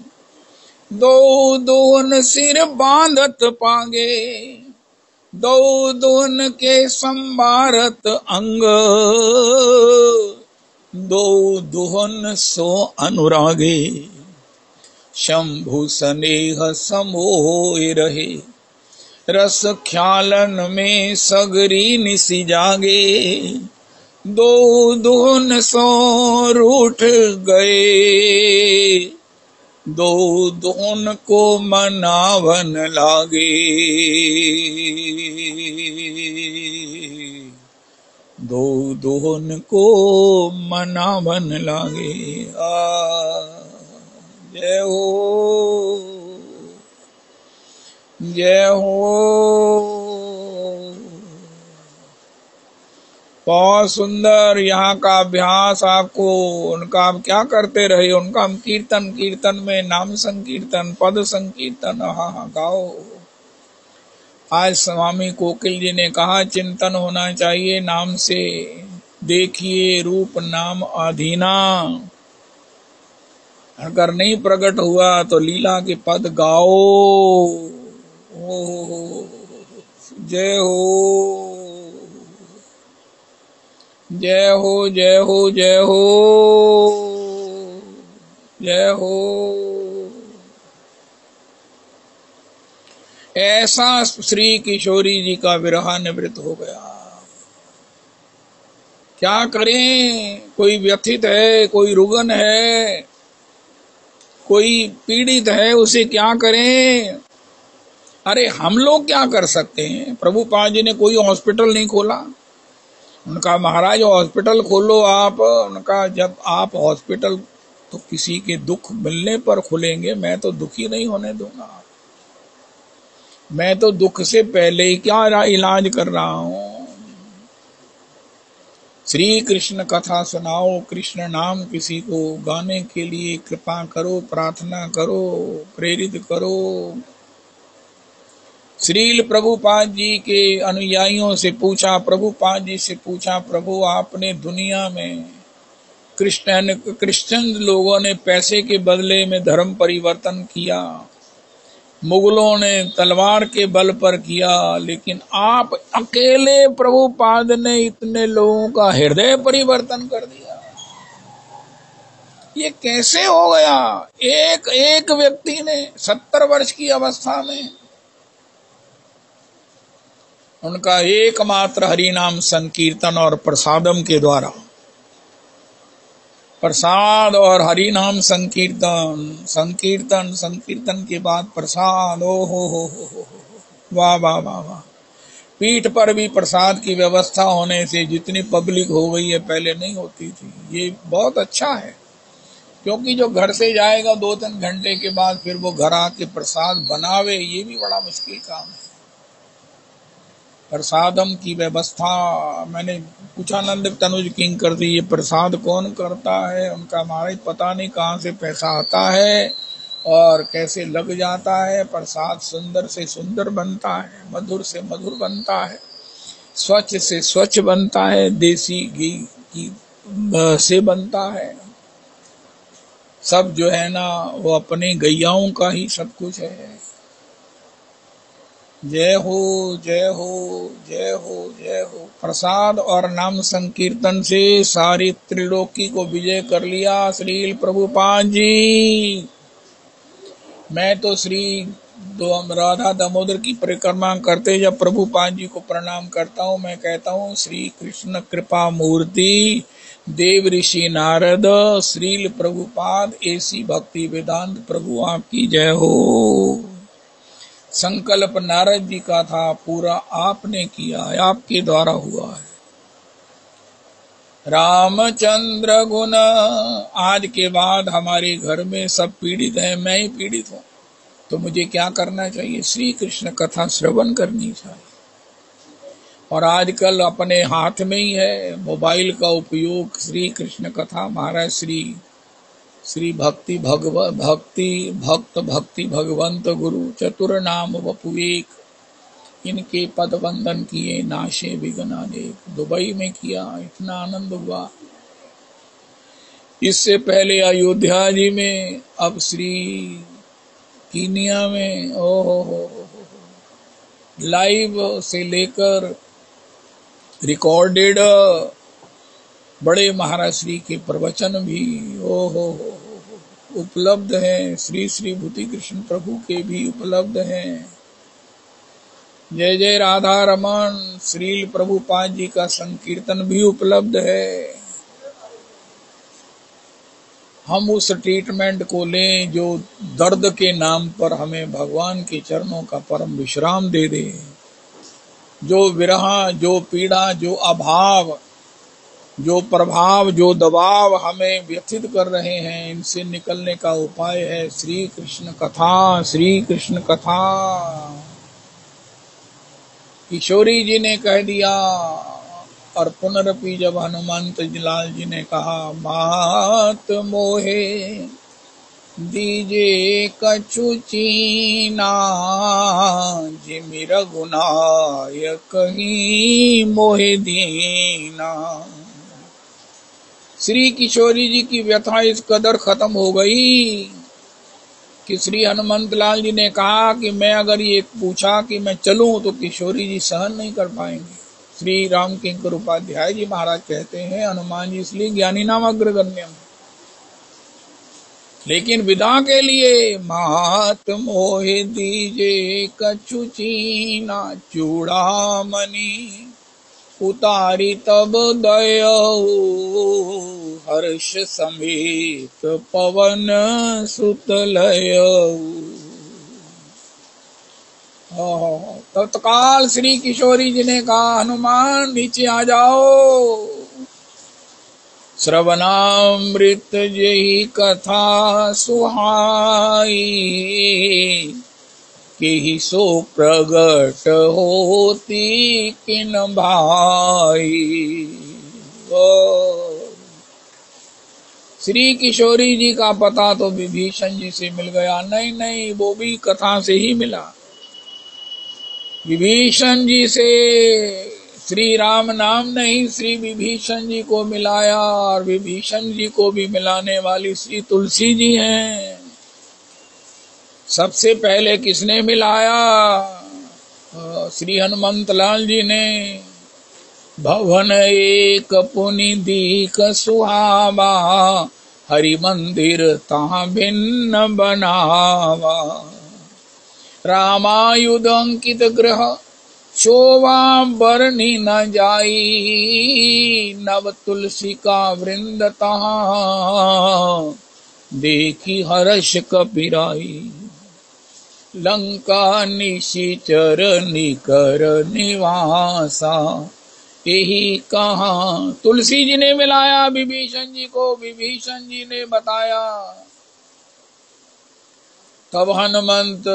दो दोहन सिर बांधत पागे, दो दोहन के संभारत अंग, दो दोहन सो अनुरागे, शंभु स्नेह समोह रहे, रस ख्यालन में सगरी निसी जागे, दो दोहन सो रूठ गए, दो दोहन को मनावन लागे, दो दोहन को मनावन लागे। जय हो जय हो। बहुत सुंदर यहाँ का अभ्यास आपको, उनका आप क्या करते रहे, उनका हम कीर्तन, कीर्तन में नाम संकीर्तन, पद संकीर्तन, हाँ गाओ। आज स्वामी कोकिल जी ने कहा चिंतन होना चाहिए नाम से, देखिए रूप नाम अधीना, अगर नहीं प्रकट हुआ तो लीला के पद गाओ। ओ जय हो जय हो जय हो जय हो जय हो। ऐसा श्री किशोरी जी का विरह निवृत्त हो गया। क्या करें, कोई व्यथित है, कोई रुग्ण है, कोई पीड़ित है, उसे क्या करें। अरे हम लोग क्या कर सकते हैं, प्रभुपाद जी ने कोई हॉस्पिटल नहीं खोला। उनका महाराज हॉस्पिटल खोलो आप, उनका जब आप हॉस्पिटल तो किसी के दुख मिलने पर खुलेंगे, मैं तो दुखी नहीं होने दूंगा। मैं तो दुख से पहले ही क्या इलाज कर रहा हूं। श्री कृष्ण कथा सुनाओ, कृष्ण नाम किसी को गाने के लिए कृपा करो, प्रार्थना करो, प्रेरित करो। श्रील प्रभुपाद जी के अनुयायियों से पूछा, प्रभुपाद जी से पूछा, प्रभु आपने दुनिया में क्रिश्चियन लोगों ने पैसे के बदले में धर्म परिवर्तन किया, मुगलों ने तलवार के बल पर किया, लेकिन आप अकेले प्रभुपाद ने इतने लोगों का हृदय परिवर्तन कर दिया। ये कैसे हो गया। एक एक व्यक्ति ने 70 वर्ष की अवस्था में उनका एकमात्र हरिनाम संकीर्तन और प्रसादम के द्वारा, प्रसाद और हरिनाम संकीर्तन, संकीर्तन संकीर्तन के बाद प्रसाद, ओ हो वाह वाह वाह वाह। पीठ पर भी प्रसाद की व्यवस्था होने से जितनी पब्लिक हो गई है, पहले नहीं होती थी। ये बहुत अच्छा है, क्योंकि जो घर से जाएगा 2-3 घंटे के बाद फिर वो घर आके प्रसाद बनावे, ये भी बड़ा मुश्किल काम है। प्रसादम की व्यवस्था मैंने पूछा नंद तनुज किंग कर दी, ये प्रसाद कौन करता है। उनका महाराज पता नहीं कहाँ से पैसा आता है और कैसे लग जाता है। प्रसाद सुंदर से सुंदर बनता है, मधुर से मधुर बनता है, स्वच्छ से स्वच्छ बनता है, देसी घी की से बनता है। सब जो है ना वो अपने गैयाओं का ही सब कुछ है। जय हो जय हो जय हो जय हो। प्रसाद और नाम संकीर्तन से सारी त्रिलोकी को विजय कर लिया श्रील प्रभुपाद जी। मैं तो श्री राधा दामोदर की परिक्रमा करते जब प्रभुपाद जी को प्रणाम करता हूँ, मैं कहता हूँ श्री कृष्ण कृपा मूर्ति, देव ऋषि नारद, श्रील प्रभुपाद, ऐसी भक्ति वेदांत प्रभु आपकी जय हो। संकल्प नारद जी का था, पूरा आपने किया है, आपके द्वारा हुआ है। रामचंद्र गुण, आज के बाद हमारे घर में सब पीड़ित हैं, मैं ही पीड़ित हूं, तो मुझे क्या करना चाहिए? श्री कृष्ण कथा श्रवण करनी चाहिए। और आजकल अपने हाथ में ही है मोबाइल का उपयोग। श्री कृष्ण कथा महाराज श्री भक्ति भगवंत गुरु चतुर नाम वपुवेक, इनके पद वंदन किए नाशे विघ्न अनेक। दुबई में किया, इतना आनंद हुआ। इससे पहले अयोध्या जी में, अब श्री कीनिया में। ओहो, लाइव से लेकर रिकॉर्डेड बड़े महाराज श्री के प्रवचन भी ओहो उपलब्ध हैं। श्री श्री भूति कृष्ण प्रभु के भी उपलब्ध हैं। जय जय राधा रमन श्रील प्रभुपाद जी का संकीर्तन भी उपलब्ध है। हम उस ट्रीटमेंट को लें जो दर्द के नाम पर हमें भगवान के चरणों का परम विश्राम दे दे। जो विरह, जो पीड़ा, जो अभाव, जो प्रभाव, जो दबाव हमें व्यथित कर रहे हैं, इनसे निकलने का उपाय है श्री कृष्ण कथा। श्री कृष्ण कथा किशोरी जी ने कह दिया, और पुनरपि जब हनुमंत लाल जी ने कहा, मात मोहे दीजे कछु चीना, जिमि रघुनायक ही मोहे दीना। श्री किशोरी जी की व्यथा इस कदर खत्म हो गई कि श्री हनुमंत लाल जी ने कहा कि मैं अगर ये पूछा कि मैं चलूं तो किशोरी जी सहन नहीं कर पाएंगे। श्री राम किंकर उपाध्याय जी महाराज कहते हैं, हनुमान जी इसलिए ज्ञानी नाम अग्रगण्यम, लेकिन विदा के लिए मात मोहे दीजे कछु चीना, चूड़ामणि उतारी तब दयऊ, हर्ष समेत पवन सुत लयऊ। तत्काल श्री किशोरी जी ने कहा, हनुमान नीचे आ जाओ। श्रवणामृत जही कथा सुहाई, केहि सो प्रगट होती किन भाई। श्री किशोरी जी का पता तो विभीषण जी से मिल गया। नहीं, वो भी कथा से ही मिला। विभीषण जी से श्री राम नाम नहीं, श्री विभीषण जी को मिलाया, और विभीषण जी को भी मिलाने वाली श्री तुलसी जी हैं। सबसे पहले किसने मिलाया? श्री हनुमंत लाल जी ने। भवन एक पुनि दीख सुहावा, हरि मंदिर तहाँ भिन्न बनावा। रामायुध अंकित ग्रह, शोभा बरनी न जाई, नव तुलसी का वृंद तहाँ, देखी हर्ष कपिराई। लंका निशिचर निकर निवासा, यही कहाँ। तुलसी जी ने मिलाया विभीषण जी को, विभीषण जी ने बताया। तब हनुमंत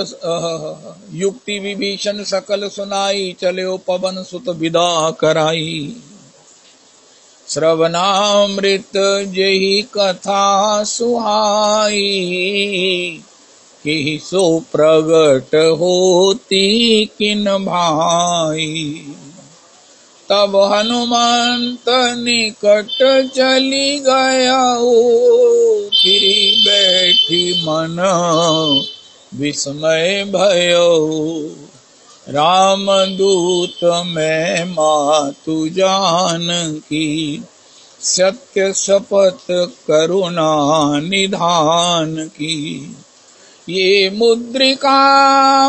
युक्ति विभीषण सकल सुनाई, चलो पवन सुत विदा कराई। श्रवणामृत जही कथा सुहाई, केहि सो प्रगट होती किन भाई। तब हनुमंत निकट चली गया, फिरी बैठी मन विस्मय भयो। रामदूत मैं मातु जानकी, सत्य शपथ करुणा निधान की। ये मुद्रिका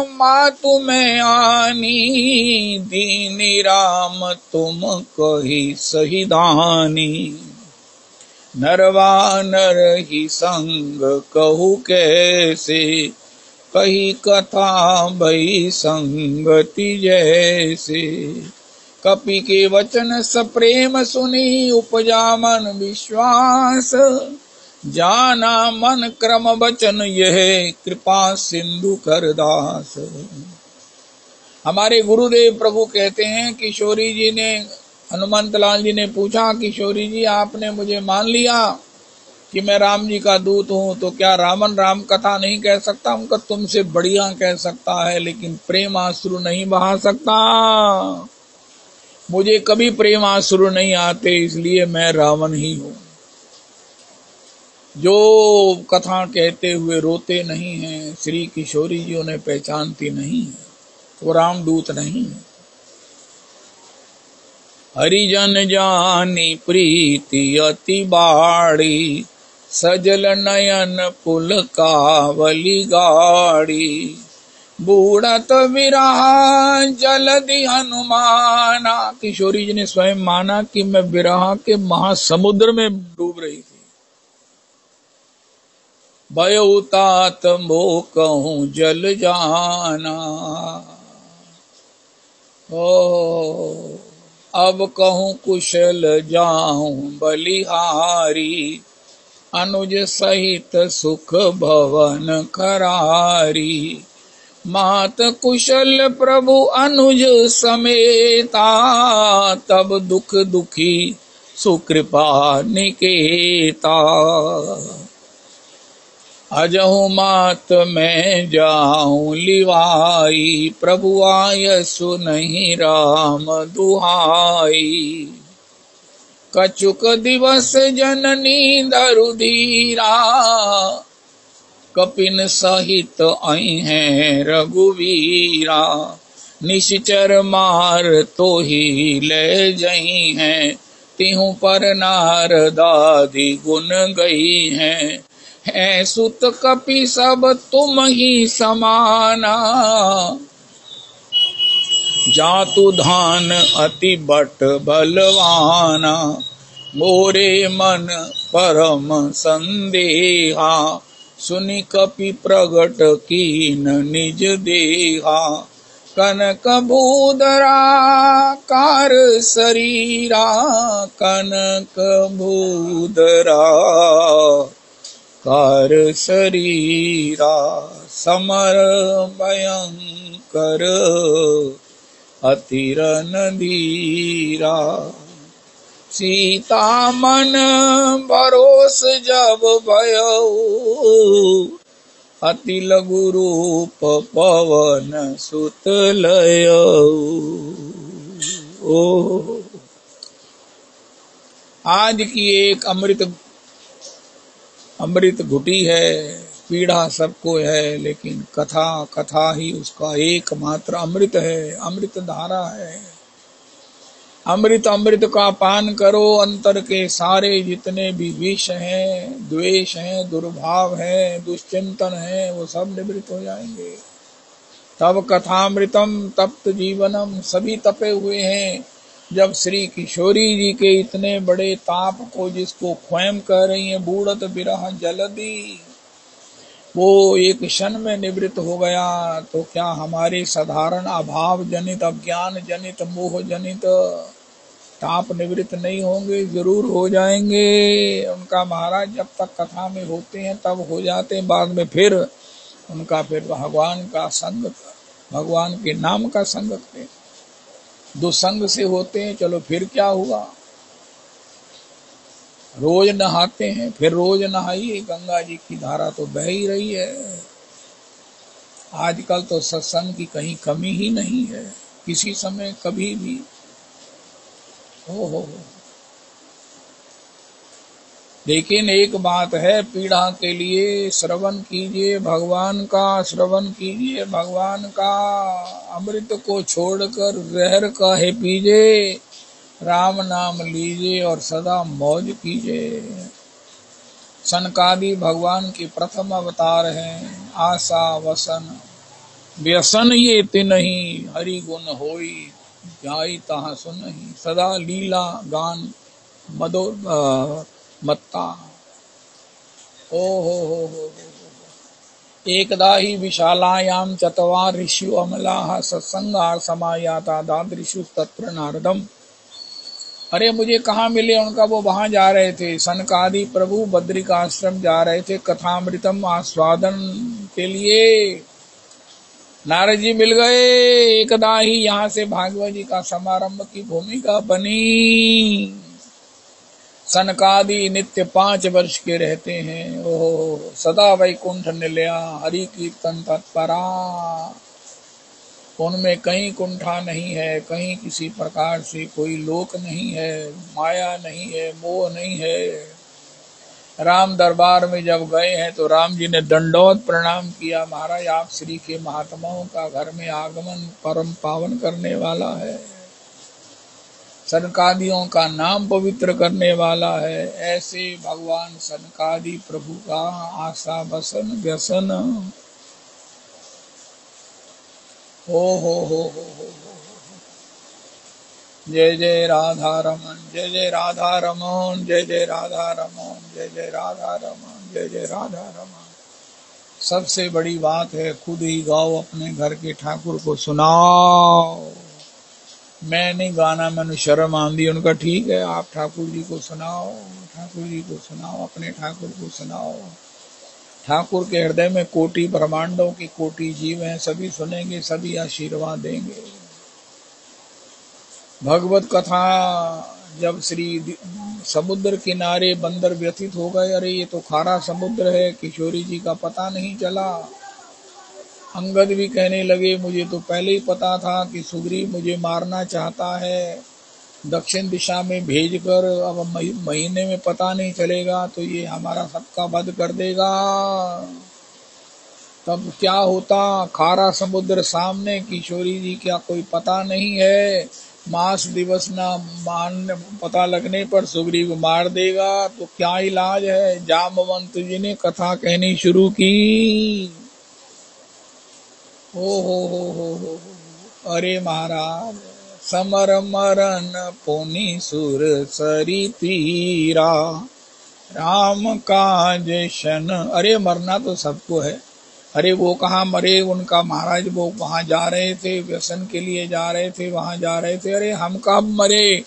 मातु में आनी, दीनी राम तुम कही सही दानी। नरवा नर ही संग कहू कैसे, कही कथा भई संगति जैसे। कपि के वचन सप्रेम सुनी उपजा मन विश्वास। जाना मन क्रम वचन यह कृपा सिंधु कर दास। हमारे गुरुदेव प्रभु कहते हैं, किशोरी जी ने, हनुमंत लाल जी ने पूछा, किशोरी जी आपने मुझे मान लिया कि मैं राम जी का दूत हूँ, तो क्या रावण राम कथा नहीं कह सकता? उनका तुमसे बढ़िया कह सकता है, लेकिन प्रेम आंसू नहीं बहा सकता। मुझे कभी प्रेम आंसू नहीं आते, इसलिए मैं रावण ही हूँ। जो कथा कहते हुए रोते नहीं हैं, श्री किशोरी जी उन्हें पहचानती नहीं है, वो रामदूत नहीं है। हरिजन जानी प्रीति अति बाड़ी। सजल नयन पुल कावली गाड़ी। बूढ़त विरहा जलधि हनुमाना। किशोरी जी ने स्वयं माना कि मैं विरह के महासमुद्र में डूब रही थी। भयो तात मोह कहूं जल जाना। ओ अब कहूं कुशल जाऊं बलिहारी। अनुज सहित सुख भवन करारी। मात कुशल प्रभु अनुज समेता। तब दुख दुखी सुकृपा निकेता। अजहु मात मैं जाऊं लिवाई। प्रभु आयसु नहीं राम दुहाई। कछुक दिवस जननी धरु धीरा। कपिन सहित आई हैं रघुवीरा। निश्चर मार तो ही ले जई हैं। तिहु पर नारदादि गुण गई हैं। है सुत कपि सब तुम ही समाना। जातु धान अति बट बलवाना। मोरे मन परम संदेहा। सुनि कपि प्रगट कीन निज देहा। कनक भूधरा कार शरीरा। कनक भूधरा कार शरीरा। समर भयंकर अतिरन धीरा। सीता मन भरोस जब भयऊ। अति लघु रूप पवन सुत लयऊ। आज की एक अमृत घुटी है। पीड़ा सबको है, लेकिन कथा ही उसका एकमात्र अमृत है, अमृत धारा है। अमृत का पान करो। अंतर के सारे जितने भी विष हैं, द्वेष हैं, दुर्भाव है, दुश्चिंतन है, वो सब निवृत्त हो जाएंगे। तब कथामृतम तप्त जीवनम, सभी तपे हुए हैं। जब श्री किशोरी जी के इतने बड़े ताप को, जिसको ख्वैम कह रही है, बूढ़त विरह जलधि, वो एक क्षण में निवृत्त हो गया, तो क्या हमारे साधारण अभाव जनित, अज्ञान जनित, मोह जनित ताप निवृत्त नहीं होंगे? जरूर हो जाएंगे। उनका महाराज जब तक कथा में होते हैं तब हो जाते हैं, बाद में फिर उनका भगवान का संग, भगवान के नाम का संग करें। दुसंग से होते हैं, चलो फिर क्या हुआ। रोज नहाते हैं, फिर रोज नहाइए, गंगा जी की धारा तो बह ही रही है। आजकल तो सत्संग की कहीं कमी ही नहीं है, किसी समय कभी भी। हो। लेकिन एक बात है, पीड़ा के लिए श्रवण कीजिए भगवान का, श्रवण कीजिए भगवान का। अमृत को छोड़कर जहर काहे पीजिए। राम नाम लीजिए और सदा मौज कीजिए। सनकादि भगवान के प्रथम अवतार हैं। आशा वसन व्यसन ये तिन्हि। हरि गुण होई जाई तहाँ सुनहि। सदा लीला गान मत्ता। ओ हो। एकदा ही विशालायां चत्वार ऋषियो अमलाः सत्संगार समायाता दादृशु तत्र नारदम। अरे मुझे कहाँ मिले उनका, वो वहां जा रहे थे, सनकादि प्रभु बद्रिकाश्रम जा रहे थे कथामृतम आस्वादन के लिए। नारद जी मिल गए। एकदा ही यहाँ से भागवत जी का समारंभ की भूमिका बनी। सनकादि नित्य 5 वर्ष के रहते हैं। ओह सदा वैकुंठ निलया हरि कीर्तन तत्परा। उनमें कहीं कुंठा नहीं है, कहीं किसी प्रकार से कोई लोक नहीं है, माया नहीं है, मोह नहीं है। राम दरबार में जब गए हैं तो राम जी ने दंडोत प्रणाम किया, महाराज आप श्री के महात्माओं का घर में आगमन परम पावन करने वाला है, सनकादियों का नाम पवित्र करने वाला है। ऐसे भगवान सनकादि प्रभु का आशा बसन व्यसन हो। जय जय राधा रमन, जय जय राधा रमन, जय जय राधा रमन, जय जय राधा रमन, जय जय राधा रमन। सबसे बड़ी बात है खुद ही गाओ, अपने घर के ठाकुर को सुनाओ। मैं नहीं गाना, मैंने शर्म आंदी। उनका ठीक है, आप ठाकुर जी को सुनाओ, ठाकुर जी को सुनाओ, अपने ठाकुर को सुनाओ। ठाकुर के हृदय में कोटि ब्रह्मांडों की कोटि जीव हैं, सभी सुनेंगे, सभी आशीर्वाद देंगे। भगवत कथा जब श्री समुद्र किनारे बंदर व्यथित हो गए, अरे ये तो खारा समुद्र है, किशोरी जी का पता नहीं चला। अंगद भी कहने लगे मुझे तो पहले ही पता था कि सुग्रीव मुझे मारना चाहता है, दक्षिण दिशा में भेजकर अब महीने में पता नहीं चलेगा तो ये हमारा सबका वध कर देगा। तब क्या होता, खारा समुद्र सामने, किशोरी जी क्या कोई पता नहीं है, मास दिवस ना मान पता लगने पर सुग्रीव मार देगा, तो क्या इलाज है। जामवंत जी ने कथा कहनी शुरू की। हो। अरे महाराज समर मरण पुनि सुर सरी तीरा, राम काज शन। अरे मरना तो सबको है। अरे वो कहाँ मरे, उनका महाराज वो वहां जा रहे थे, व्यसन के लिए जा रहे थे, वहां जा रहे थे। अरे हम कब मरे,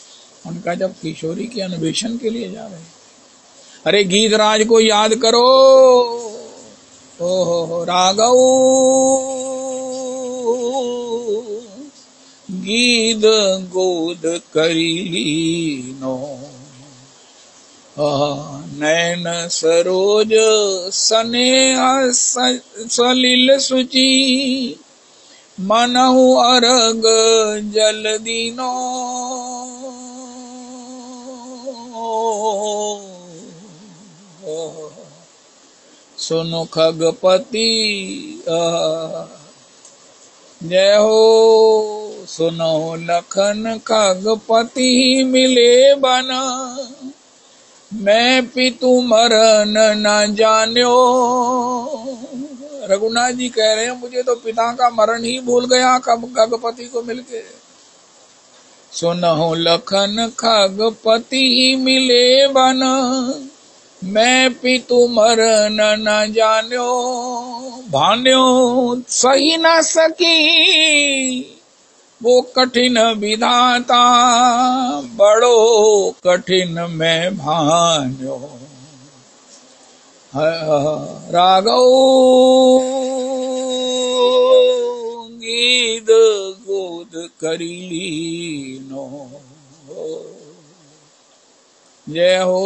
उनका जब किशोरी के अन्वेषण के लिए जा रहे थे। अरे गीधराज को याद करो। ओहो राघव गीध गोद करीनो, नैन सरोज स्नेह सलिल सुचि, मनहु अरग जल दीनो। सुनो खगपति जय हो, सुनो लखन खगपति मिले बना, मैं पितु मरन न जान्यो। रघुनाथ जी कह रहे हैं मुझे तो पिता का मरण ही भूल गया खगपति को मिलके। सुनहो लखन खगपति मिले बन, मैं पितु मरन न जान्यो। भान्यो सही न सकी वो कठिन विधाता, बड़ो कठिन मैं भान्यो। राघव गीध गोद करीनो, जय हो।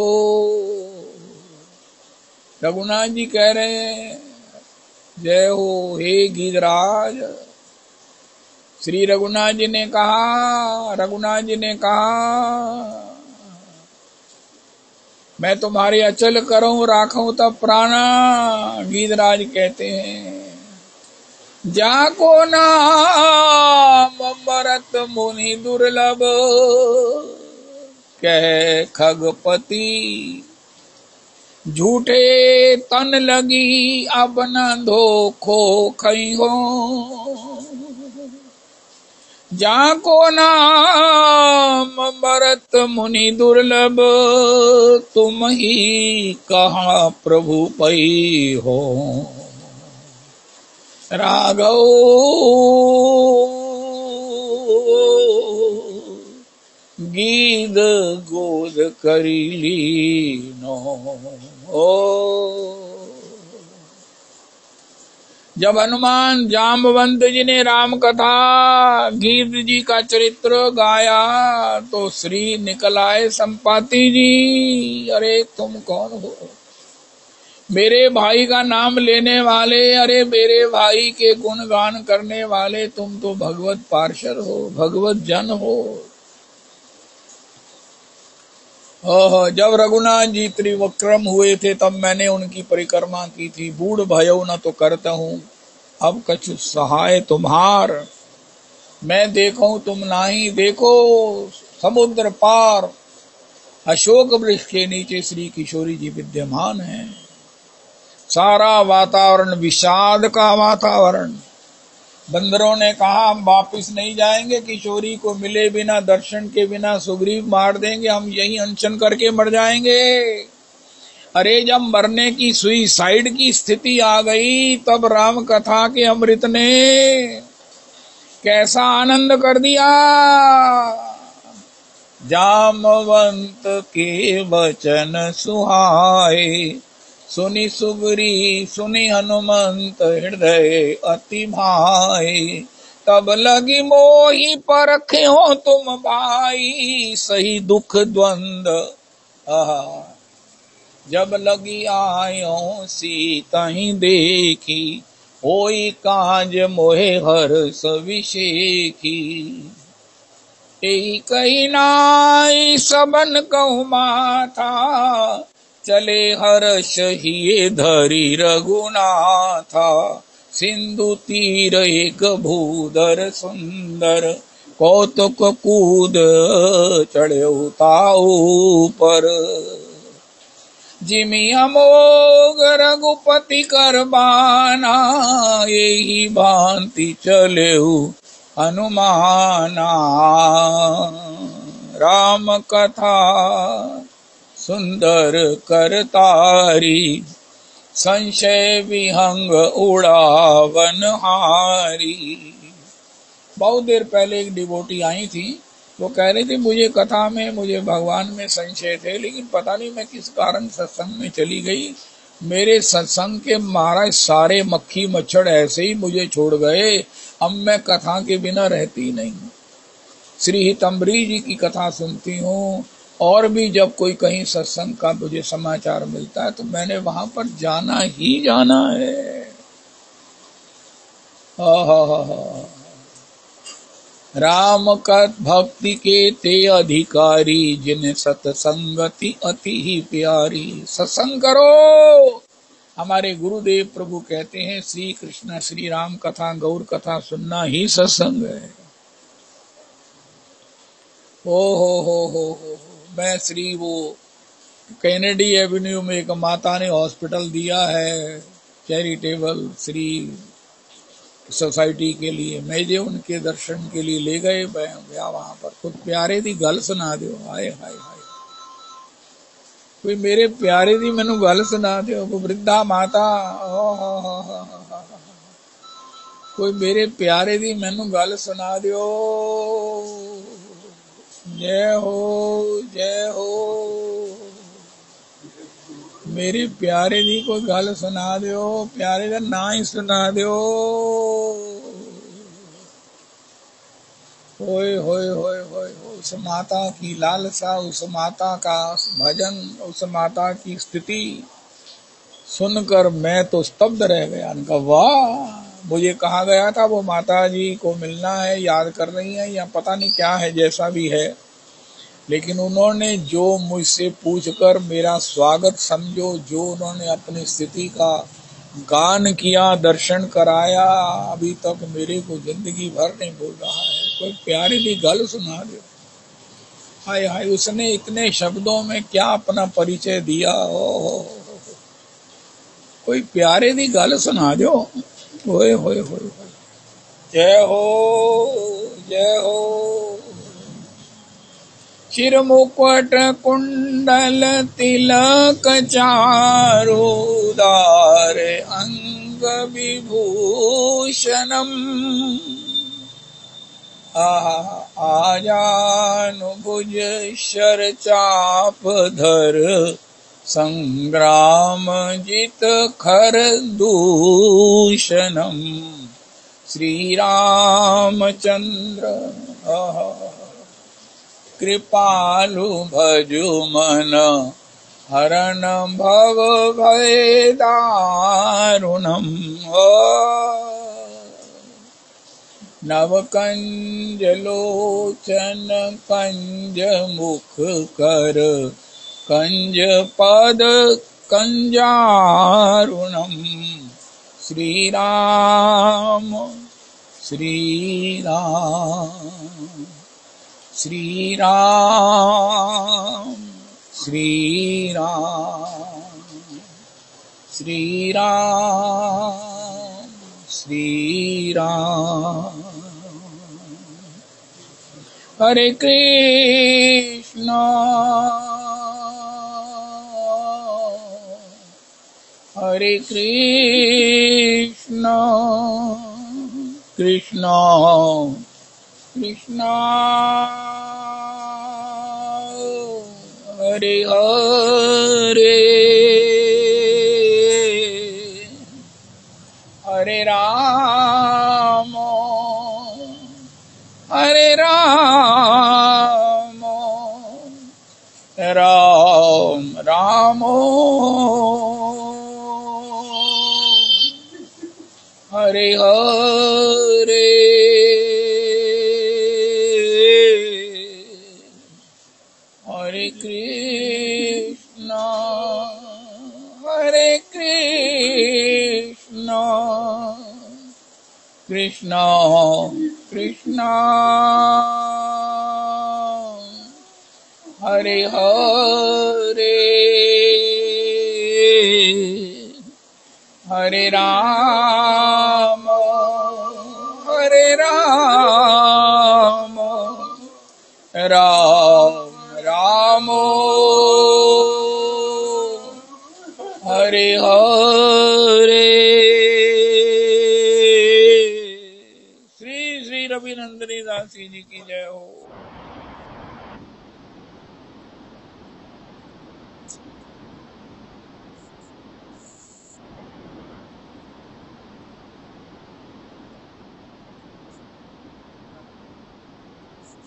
रघुनाथ जी कह रहे हैं जय हो हे गीधराज। श्री रघुनाथ जी ने कहा मैं तुम्हारे अचल करूं राखूं तब प्राणा। गीधराज कहते हैं जाको नाम मरत मुनि दुर्लभ, कह खगपति झूठे तन लगी अब न धोखो खई हो। जाको नाम मरत मुनि दुर्लभ, तुम ही कहाँ प्रभु पई हो। राघव गीत गोद करी लीनो। जब हनुमान जाम्बवंत जी ने राम कथा गीत जी का चरित्र गाया तो श्री निकल आए संपाति जी। अरे तुम कौन हो? मेरे भाई का नाम लेने वाले, अरे मेरे भाई के गुणगान करने वाले, तुम तो भगवत पार्षद हो, भगवत जन हो। जब रघुनाथ जी त्रिविक्रम हुए थे तब मैंने उनकी परिक्रमा की थी। बूढ़ भयो न तो करता हूँ, अब कछु सहाय तुम्हार। मैं देखूं तुम नाही देखो, समुद्र पार अशोक वृक्ष के नीचे श्री किशोरी जी विद्यमान हैं। सारा वातावरण विषाद का वातावरण। बंदरों ने कहा हम वापिस नहीं जाएंगे, किशोरी को मिले बिना, दर्शन के बिना सुग्रीव मार देंगे, हम यही अनशन करके मर जाएंगे। अरे जब मरने की सुइसाइड की स्थिति आ गई तब राम कथा के अमृत ने कैसा आनंद कर दिया। जामवंत के वचन सुहाए, सुनी सुग्री सुनी हनुमंत हृदय अति भाए। तब लगी मोही परखे हो तुम भाई, सही दुख द्वंद जब लगी आयो सीतहि देखी। होई काज मोहे हर्ष विशेखी। एही कही नाई सबन कहु माथा, चले हर्ष हिये धरी रघुनाथा। सिंधु तीर एक भूधर सुंदर, कौतुक कूद चढ़े ताऊ पर। जिमि अमोघ रघुपति करबाना, यही भांति चलेहु हनुमाना। राम कथा सुंदर करतारी, संशय विहंग उड़ावन हारी। बहुत देर पहले एक डिवोटी आई थी, वो कह रही थी मुझे कथा में, मुझे भगवान में संशय थे, लेकिन पता नहीं मैं किस कारण सत्संग में चली गई। मेरे सत्संग के महाराज सारे मक्खी मच्छर ऐसे ही मुझे छोड़ गए, अब मैं कथा के बिना रहती नहीं। श्री हितंबरी जी की कथा सुनती हूँ, और भी जब कोई कहीं सत्संग का मुझे समाचार मिलता है तो मैंने वहां पर जाना ही जाना है। राम का भक्ति के ते अधिकारी, जिन्हें सत्संगति अति ही प्यारी। सत्संग करो। हमारे गुरुदेव प्रभु कहते हैं श्री कृष्ण श्री राम कथा गौर कथा सुनना ही सत्संग है। हो मैं श्री वो कैनेडी एवेन्यू में एक माता ने हॉस्पिटल दिया है चैरिटेबल श्री सोसाइटी के लिए, मैं उनके दर्शन के लिए ले गए गया वहां पर। कुछ प्यारे दी गल सुना दो। हाय हाय हाय, कोई मेरे प्यारे दी मैनू गल सुना दो। वो वृद्धा माता, कोई मेरे प्यारे दी मैनू गल सुना दो। जय हो जय हो, मेरे प्यारे दी कोई गल सुना दो, प्यारे का ना ही सुना दो। होए होए होए होए, उस माता की लालसा, उस माता का भजन, उस माता की स्थिति सुनकर मैं तो स्तब्ध रह गया। उनका वाह, मुझे कहा गया था वो माता जी को मिलना है, याद कर रही है या पता नहीं क्या है, जैसा भी है, लेकिन उन्होंने जो मुझसे पूछकर मेरा स्वागत समझो, जो उन्होंने अपनी स्थिति का गान किया, दर्शन कराया, अभी तक मेरे को जिंदगी भर नहीं भूल रहा है। कोई प्यारी दी गल सुना दो। हाय हाय, उसने इतने शब्दों में क्या अपना परिचय दिया। कोई प्यारे दी गल सुना दो। होए होए होए, जय हो जय हो। चिर मुकुट कुंडल तिलक चारु, दार अंग विभूषणम् आजानुभुज शरचापधर संग्रामजित खरदूषणम् श्रीरामचन्द्र कृपालु भजु मन हरण भव भयदारुणम् नवकंज लोचन कंज मुख कर कंज पद कंजारुणम् श्रीराम श्रीराम श्रीराम श्रीराम श्रीराम श्रीराम। हरे कृष्णा हरे कृष्णा कृष्णा कृष्णा हरे हरे हरे राम हरे राम राम राम हरे हरे हरे कृष्णा कृष्णा कृष्णा हरे हरे हरे राम राम राम हरे हरे। श्री श्री रविनंदनी दासी जी की जय हो।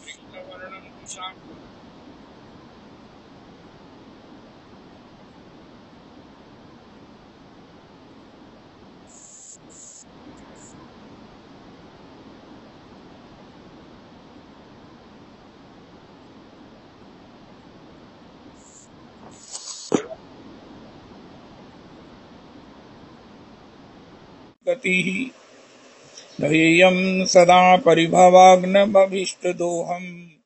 कृष्ण वर्णम कुशाम गतिः ध्येयं सदा परिभवाग्नमभीष्टदोहम्